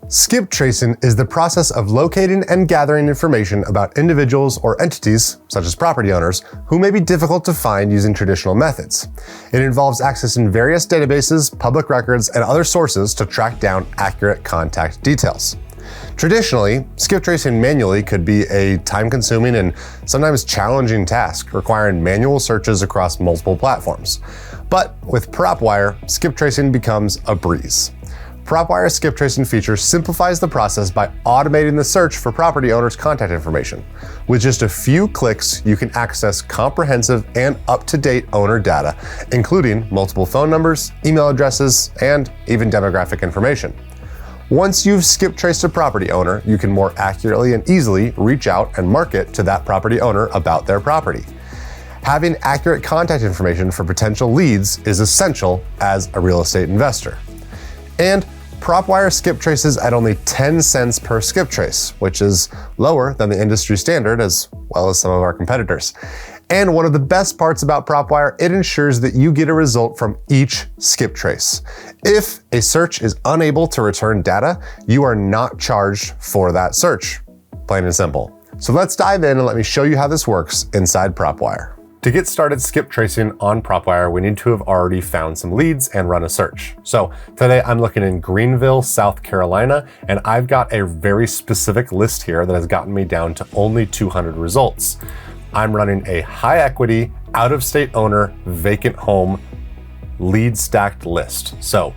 Skip tracing is the process of locating and gathering information about individuals or entities, such as property owners, who may be difficult to find using traditional methods. It involves accessing various databases, public records, and other sources to track down accurate contact details. Traditionally, skip tracing manually could be a time-consuming and sometimes challenging task, requiring manual searches across multiple platforms. But with Propwire, skip tracing becomes a breeze. Propwire's skip tracing feature simplifies the process by automating the search for property owners' contact information. With just a few clicks, you can access comprehensive and up-to-date owner data, including multiple phone numbers, email addresses, and even demographic information. Once you've skip traced a property owner, you can more accurately and easily reach out and market to that property owner about their property. Having accurate contact information for potential leads is essential as a real estate investor. And Propwire skip traces at only 10 cents per skip trace, which is lower than the industry standard as well as some of our competitors. And one of the best parts about Propwire, it ensures that you get a result from each skip trace. If a search is unable to return data, you are not charged for that search, plain and simple. So let's dive in and let me show you how this works inside Propwire. To get started skip tracing on Propwire, we need to have already found some leads and run a search. So today I'm looking in Greenville, South Carolina, and I've got a very specific list here that has gotten me down to only 200 results. I'm running a high equity, out-of-state owner, vacant home lead stacked list. So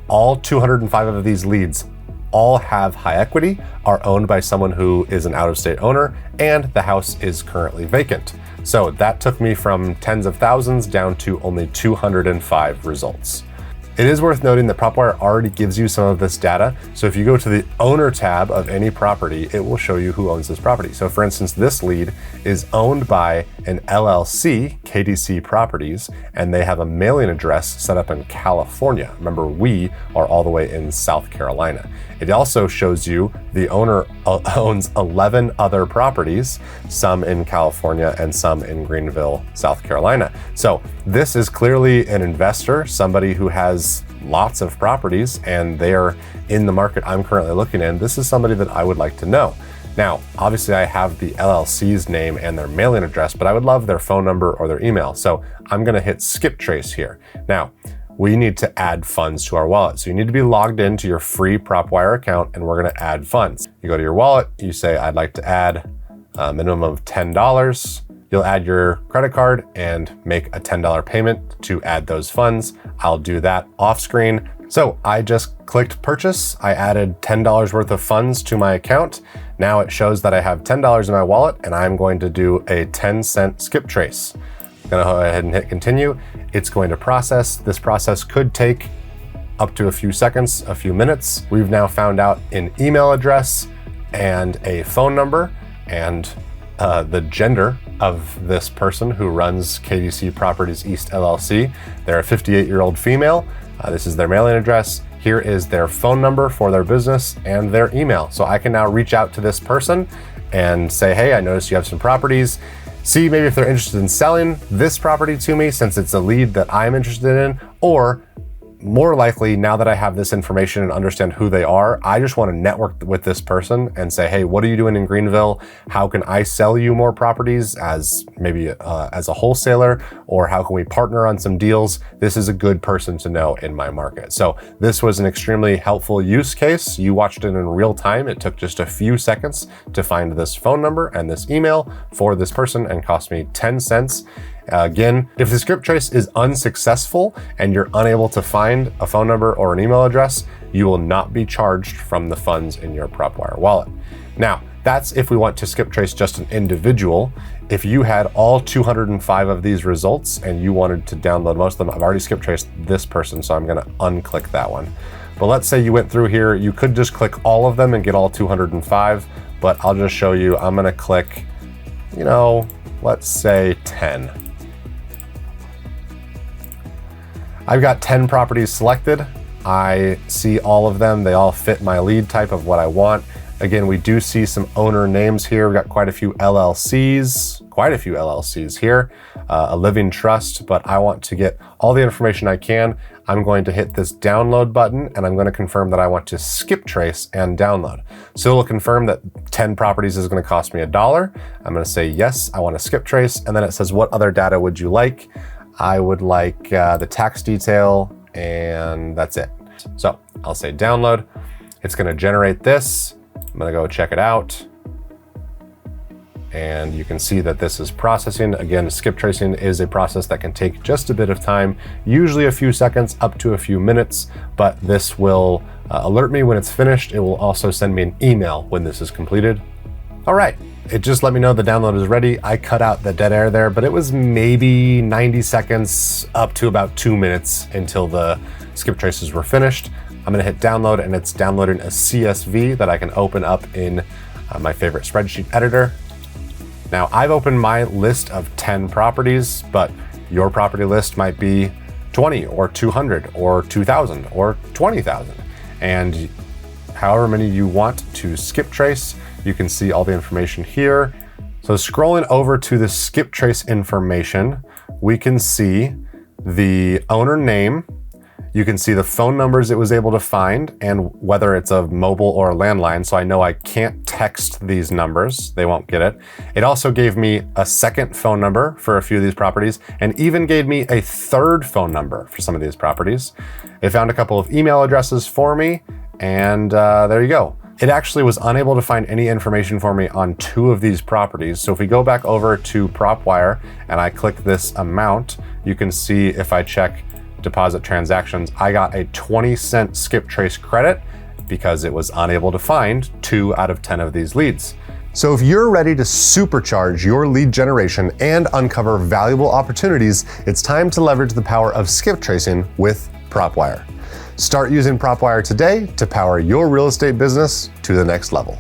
all 205 of these leads all have high equity, are owned by someone who is an out-of-state owner, and the house is currently vacant. So that took me from tens of thousands down to only 205 results. It is worth noting that Propwire already gives you some of this data. So if you go to the owner tab of any property, it will show you who owns this property. So for instance, this lead is owned by an LLC, KDC Properties, and they have a mailing address set up in California. Remember, we are all the way in South Carolina. It also shows you the owner owns 11 other properties, some in California and some in Greenville, South Carolina. So this is clearly an investor, somebody who has lots of properties and they are in the market I'm currently looking in. This is somebody that I would like to know. Now, obviously I have the LLC's name and their mailing address, but I would love their phone number or their email. So I'm gonna hit skip trace here. Now, we need to add funds to our wallet. So you need to be logged into your free Propwire account and we're gonna add funds. You go to your wallet, you say, I'd like to add a minimum of $10. You'll add your credit card and make a $10 payment to add those funds. I'll do that off screen. So I just clicked purchase. I added $10 worth of funds to my account. Now it shows that I have $10 in my wallet and I'm going to do a 10-cent skip trace. I'm gonna go ahead and hit continue. It's going to process. This process could take up to a few seconds, a few minutes. We've now found out an email address and a phone number and the gender of this person who runs KDC Properties East LLC. They're a 58-year-old female. This is their mailing address. Here is their phone number for their business and their email. So I can now reach out to this person and say, hey, I noticed you have some properties. See maybe if they're interested in selling this property to me since it's a lead that I'm interested in, or more likely, now that I have this information and understand who they are, I just want to network with this person and say, hey, what are you doing in Greenville? How can I sell you more properties as maybe as a wholesaler, or how can we partner on some deals? This is a good person to know in my market. So this was an extremely helpful use case. You watched it in real time. It took just a few seconds to find this phone number and this email for this person and cost me 10 cents. Again, if the skip trace is unsuccessful and you're unable to find a phone number or an email address, you will not be charged from the funds in your Propwire wallet. Now, that's if we want to skip trace just an individual. If you had all 205 of these results and you wanted to download most of them, I've already skip traced this person, so I'm gonna unclick that one. But let's say you went through here, you could just click all of them and get all 205, but I'll just show you, I'm gonna click, let's say 10. I've got 10 properties selected. I see all of them. They all fit my lead type of what I want. Again, we do see some owner names here. We've got quite a few LLCs. quite a few LLCs here, a living trust, but I want to get all the information I can. I'm going to hit this download button and I'm going to confirm that I want to skip trace and download. So it'll confirm that 10 properties is going to cost me $1. I'm going to say, yes, I want to skip trace. And then it says, what other data would you like? I would like the tax detail, and that's it. So I'll say download. It's going to generate this. I'm going to go check it out. And you can see that this is processing. Again, skip tracing is a process that can take just a bit of time, usually a few seconds up to a few minutes, but this will alert me when it's finished. It will also send me an email when this is completed. All right, it just let me know the download is ready. I cut out the dead air there, but it was maybe 90 seconds up to about 2 minutes until the skip traces were finished. I'm gonna hit download, and it's downloading a CSV that I can open up in my favorite spreadsheet editor. Now, I've opened my list of 10 properties, but your property list might be 20 or 200 or 2,000 or 20,000. And however many you want to skip trace, you can see all the information here. So scrolling over to the skip trace information, we can see the owner name. You can see the phone numbers it was able to find and whether it's a mobile or a landline. So I know I can't text these numbers, they won't get it. It also gave me a second phone number for a few of these properties and even gave me a third phone number for some of these properties. It found a couple of email addresses for me, and there you go. It actually was unable to find any information for me on 2 of these properties. So if we go back over to Propwire and I click this amount, you can see if I check deposit transactions, I got a 20-cent skip trace credit because it was unable to find 2 out of 10 of these leads. So if you're ready to supercharge your lead generation and uncover valuable opportunities, it's time to leverage the power of skip tracing with Propwire. Start using Propwire today to power your real estate business to the next level.